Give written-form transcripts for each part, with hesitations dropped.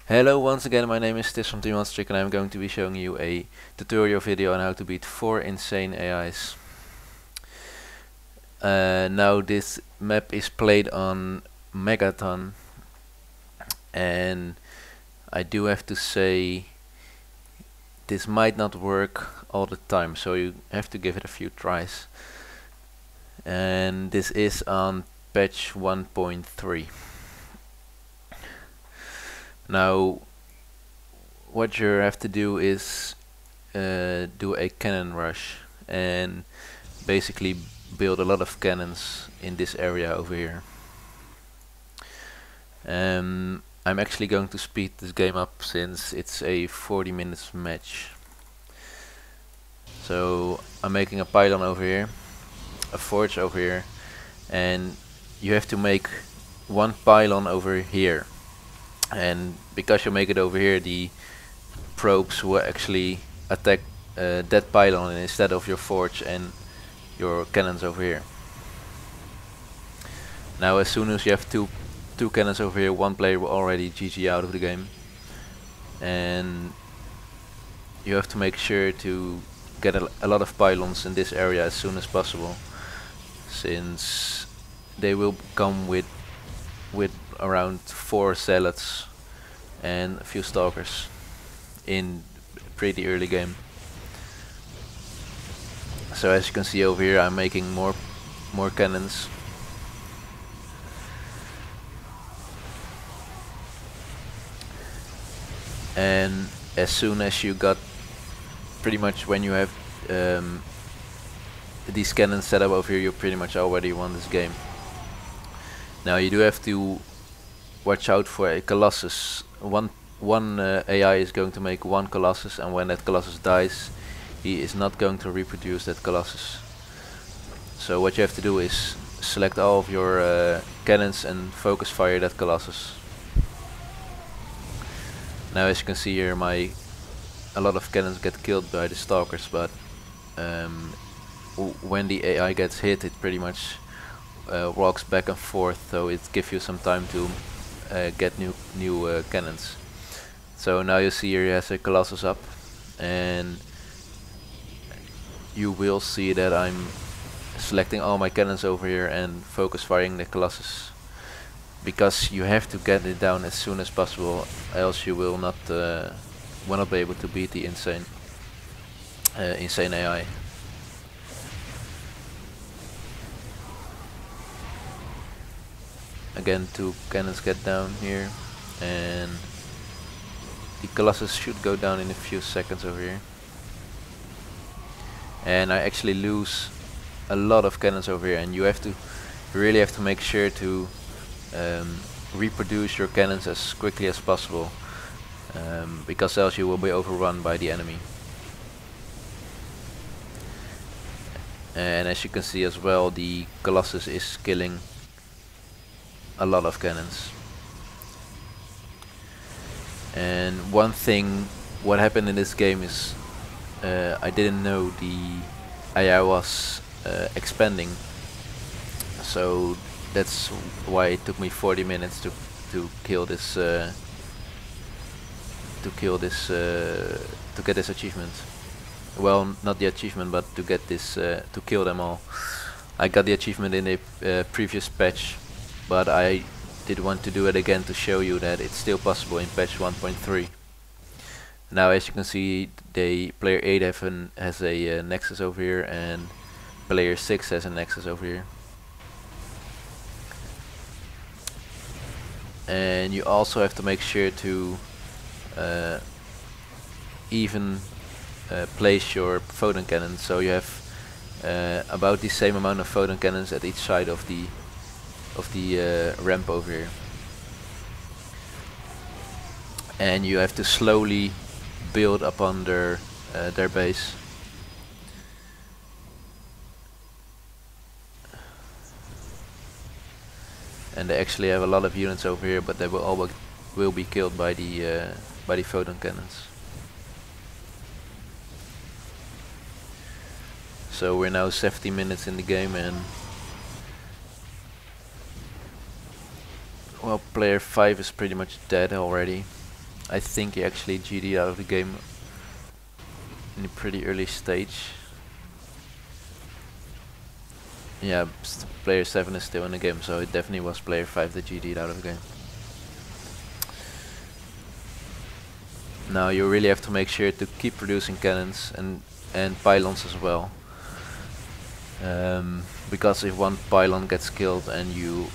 Hello once again, my name is Tis from TeamHotStreak and I'm going to be showing you a tutorial video on how to beat 4 insane AIs. Now this map is played on Megaton and I do have to say this might not work all the time, so you have to give it a few tries. And this is on patch 1.3. Now what you have to do is do a cannon rush and basically build a lot of cannons in this area over here. I'm actually going to speed this game up since it's a 40 minutes match. So I'm making a pylon over here, a forge over here, and you have to make one pylon over here. And because you make it over here, the probes will actually attack that pylon instead of your forge and your cannons over here. Now as soon as you have two cannons over here, one player will already GG out of the game, and you have to make sure to get a lot of pylons in this area as soon as possible, since they will come with around 4 zealots and a few stalkers in pretty early game. So as you can see over here, I'm making more cannons. And as soon as you got pretty much, when you have these cannons set up over here, you pretty much already won this game. Now you do have to watch out for a Colossus. One AI is going to make one Colossus, and when that Colossus dies, he is not going to reproduce that Colossus. So what you have to do is select all of your cannons and focus fire that Colossus. Now as you can see here, a lot of cannons get killed by the stalkers, but when the AI gets hit, it pretty much walks back and forth, so it gives you some time to get new cannons. So now you see here he has a Colossus up, and you will see that I'm selecting all my cannons over here and focus firing the Colossus, because you have to get it down as soon as possible, else you will not be able to beat the insane AI. Again, 2 cannons get down here, and the Colossus should go down in a few seconds over here. And I actually lose a lot of cannons over here, and you really have to make sure to reproduce your cannons as quickly as possible, because else you will be overrun by the enemy. And as you can see as well, the Colossus is killing a lot of cannons. And one thing, what happened in this game is I didn't know the AI was expanding, so that's why it took me 40 minutes to kill this to get this achievement. Well, not the achievement, but to get this to kill them all. I got the achievement in a previous patch, but I did want to do it again to show you that it's still possible in patch 1.3. Now as you can see, the player 8 has a nexus over here, and player 6 has a nexus over here. And you also have to make sure to even place your photon cannons, so you have about the same amount of photon cannons at each side of the ramp over here. And you have to slowly build upon their base. And they actually have a lot of units over here, but they will be killed by the photon cannons. So we're now 70 minutes in the game, and well, player 5 is pretty much dead already. I think he actually GD'd out of the game in a pretty early stage. Yeah, player 7 is still in the game, so it definitely was player 5 that GD'd out of the game. Now you really have to make sure to keep producing cannons and pylons as well. Because if one pylon gets killed and you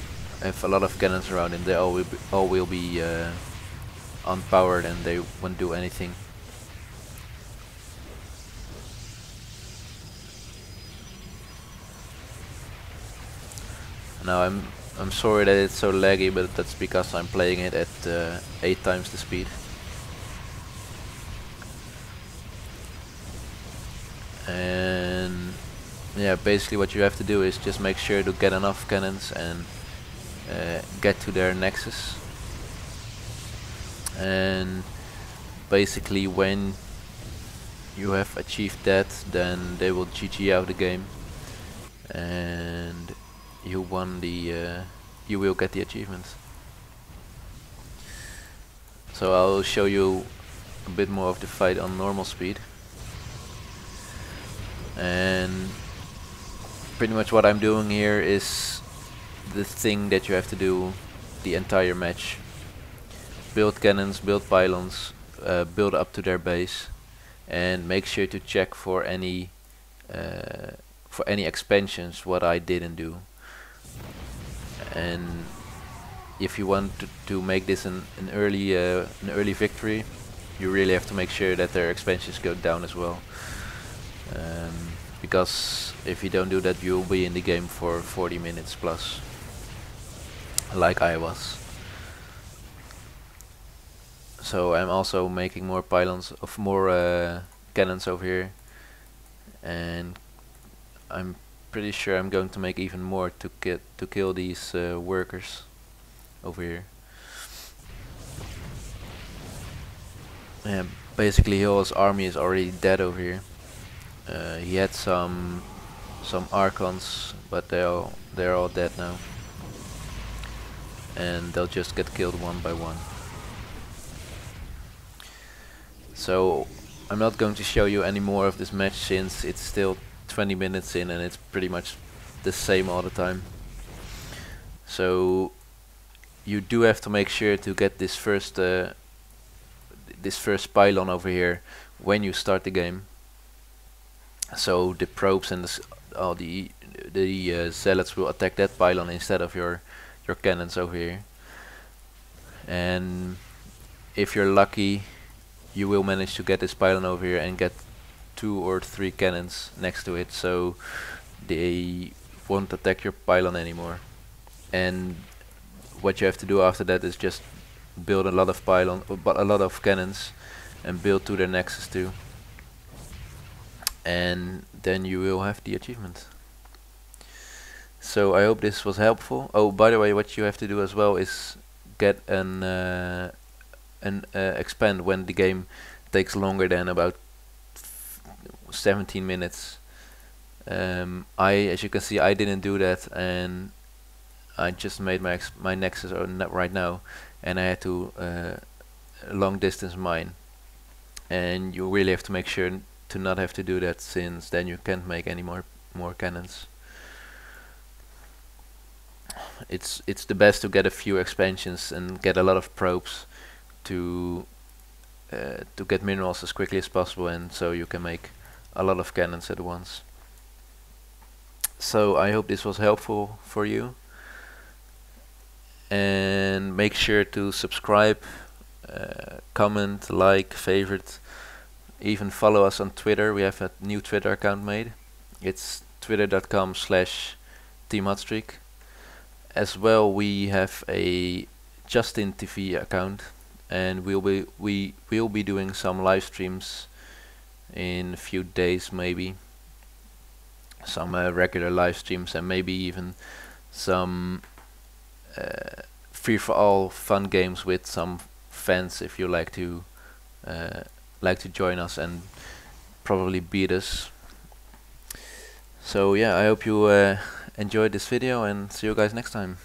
have a lot of cannons around him, they all will be unpowered and they won't do anything. Now I'm sorry that it's so laggy, but that's because I'm playing it at 8 times the speed. And yeah, basically what you have to do is just make sure to get enough cannons and get to their nexus. And basically when you have achieved that, then they will GG out the game and you won the you will get the achievement. So I'll show you a bit more of the fight on normal speed. And pretty much what I'm doing here is the thing that you have to do the entire match. Build cannons, build pylons, build up to their base, and make sure to check for any expansions what I didn't do. And if you want to make this an early victory, you really have to make sure that their expansions go down as well. Because if you don't do that, you'll be in the game for 40 minutes plus, like I was. So I'm also making more pylons of more cannons over here, and I'm pretty sure I'm going to make even more to kill these workers over here. And basically, his army is already dead over here. He had some Archons, but they're all dead now, and they'll just get killed one by one. So I'm not going to show you any more of this match since it's still 20 minutes in and it's pretty much the same all the time. So you do have to make sure to get this first pylon over here when you start the game. So the probes and all the zealots will attack that pylon instead of your cannons over here. And if you're lucky, you will manage to get this pylon over here and get 2 or 3 cannons next to it, so they won't attack your pylon anymore. And what you have to do after that is just build a lot of cannons and build to their nexus too, and then you will have the achievement. So I hope this was helpful. Oh, by the way, what you have to do as well is get an expand when the game takes longer than about 17 minutes. As you can see, I didn't do that, and I just made my nexus right now, and I had to long distance mine. And you really have to make sure to not have to do that, since then you can't make any more cannons. It's the best to get a few expansions and get a lot of probes to get minerals as quickly as possible, and so you can make a lot of cannons at once. So I hope this was helpful for you, and make sure to subscribe, comment, like, favorite, even follow us on Twitter. We have a new Twitter account made. It's twitter.com/TeamHotStreak. As well, we have a Justin TV account, and we will be doing some live streams in a few days, maybe some regular live streams, and maybe even some free-for-all fun games with some fans, if you like to join us and probably beat us. So yeah, I hope you enjoyed this video, and see you guys next time.